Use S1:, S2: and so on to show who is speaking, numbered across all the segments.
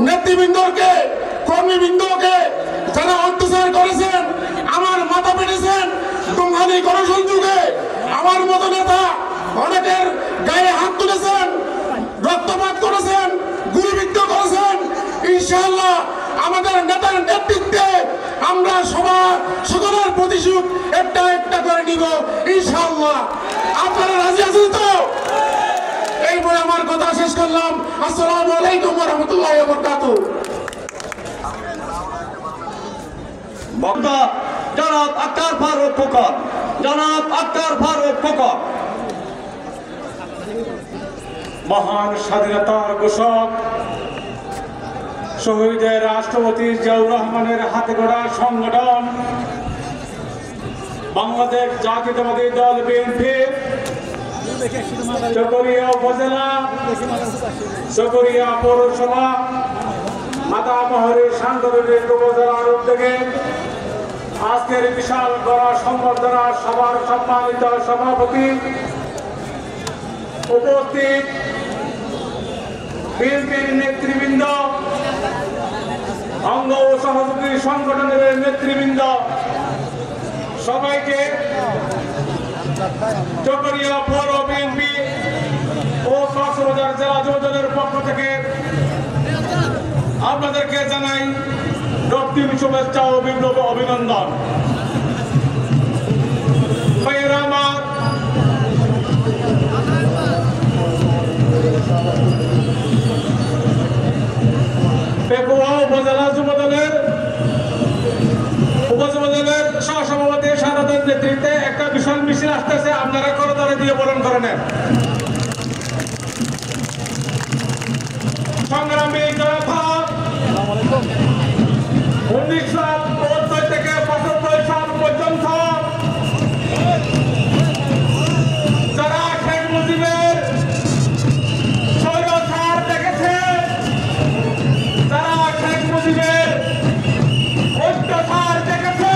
S1: নেতৃবৃন্দকে কর্মীবৃন্দকে যারা অত্যাচার করেছেন, আমার মাথা পেটেছেন তুমখানি গণসংযোগে, আমার মতো নেতা অনেকের গায়ে হাত তুলেছেন, রক্তপাত করেছেন, গুলিবিদ্ধ করেছেন। ইনশাআল্লাহ আমাদের নেতার নেতৃত্বে আমরা সকলের প্রতিশোধ একটা একটা করে নিব ইনশাআল্লাহ। আপনারা রাজি আছেন তো? এই বলে আমার কথা শেষ করলাম। আসসালামু আলাইকুম ওয়া রাহমাতুল্লাহি ওয়া বারাকাতুহু।
S2: বক্তা জনাব আক্তার ফারুক খোকন, জনাব আক্তার ফারুক খোকন।
S3: মহান স্বাধীনতার ঘোষক শহীদের রাষ্ট্রপতি জিয়াউর রহমানের হাতে গড়া সংগঠন বাংলাদেশ জাতীয়তাবাদী দল বিএনপি চকরিয়া উপজেলা, চকরিয়া পৌরসভা, মাতামহরী সাংগঠনিক উপজেলার উদ্যোগে আজকের বিশাল গড়া সংবর্ধনা সভার সম্মানিত সভাপতি, উপস্থিত বিএনপির নেতৃবৃন্দ, অঙ্গ ও সহযোগী সংগঠনের নেতৃবৃন্দ, সবাইকে চকরিয়া পৌর বিএনপি ও কক্সবাজার জেলা যুবদলের পক্ষ থেকে আপনাদেরকে জানাই রক্তিম শুভেচ্ছা ও বিপ্লব অভিনন্দন। ভাইয়েরা আমার, পেকুয়া উপজেলা যুবদলের উপজেলার সহসভাপতি সারদার নেতৃত্বে একটা বিশাল মিছিল আসতেছে, আপনারা করতালি দিয়ে বরণ করে নেন। সংগ্রামী জনতা 1972 থেকে 75 সাল পর্যন্ত যারা শেখ মুজিবের স্বৈরাচার দেখেছে, যারা শেখ মুজিবের অত্যাচার দেখেছে,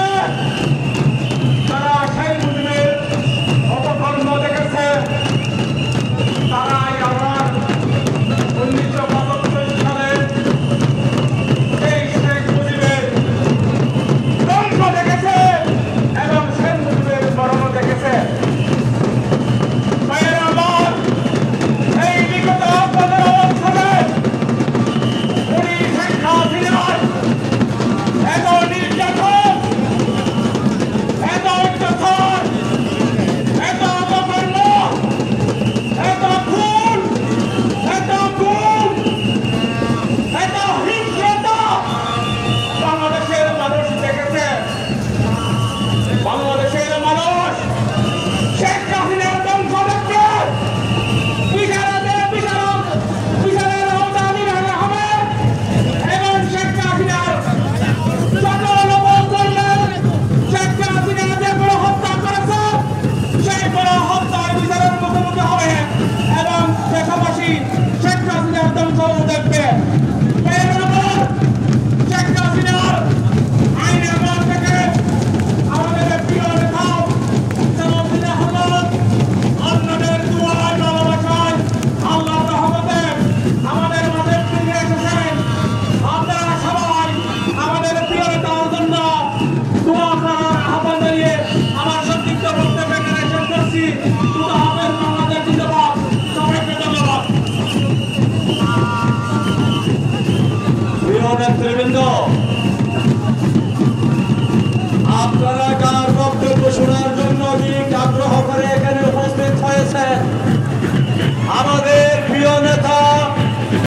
S3: যারা শেখ মুজিবের অপকর্ম দেখেছে, তারাই আবার 1975 সালে এই শেখ মুজিবের ধ্বংস দেখেছে এবং শেখ মুজিবের মরণ দেখেছে। ভাইয়েরা আমার, এই বিগত 15 বছরে উনি শেখ হাসিনার এত নির্যাতন, এত অত্যাচার, এত অপকর্ম, এত খুন, এত গুম, এত হিংস্রতা বাংলাদেশের মানুষ দেখেছে। বাংলাদেশের মানুষ শেখ হাসিনার ধ্বংস দেখবে। বিচারের আওতা নির্ণয় হবে এবং শেখ হাসিনার সকল অপকর্মের, শেখ হাসিনা যে কোনো হত্যা করেছে সেই কোনো হত্যার বিচারের মুখোমুখি হবে এবং দেশবাসী শেখ হাসিনার ধ্বংস দেখবে। শেখ হাসিনার আইনের মন থেকে আমাদের প্রিয় নেতা জনাব আহমদ অন্যদের দুয়ায় ভালোবাসায় আল্লাহর রহমতে আমাদের মাঝে ফিরে এসেছেন। আপনারা সবাই আমাদের প্রিয় নেতার জন্য দোয়া করার আহ্বান জানিয়ে আমার সংক্ষিপ্ত বক্তব্য এখানে শেষ করছি। খুদা হাফেজ, বাংলাদেশ জিন্দাবাদ। সবাইকে ধন্যবাদ।
S2: প্রিয় নেতৃবৃন্দ, আপনারা কার বক্তব্য শোনার জন্য অধিক আগ্রহ করে এখানে উপস্থিত হয়েছেন? আমাদের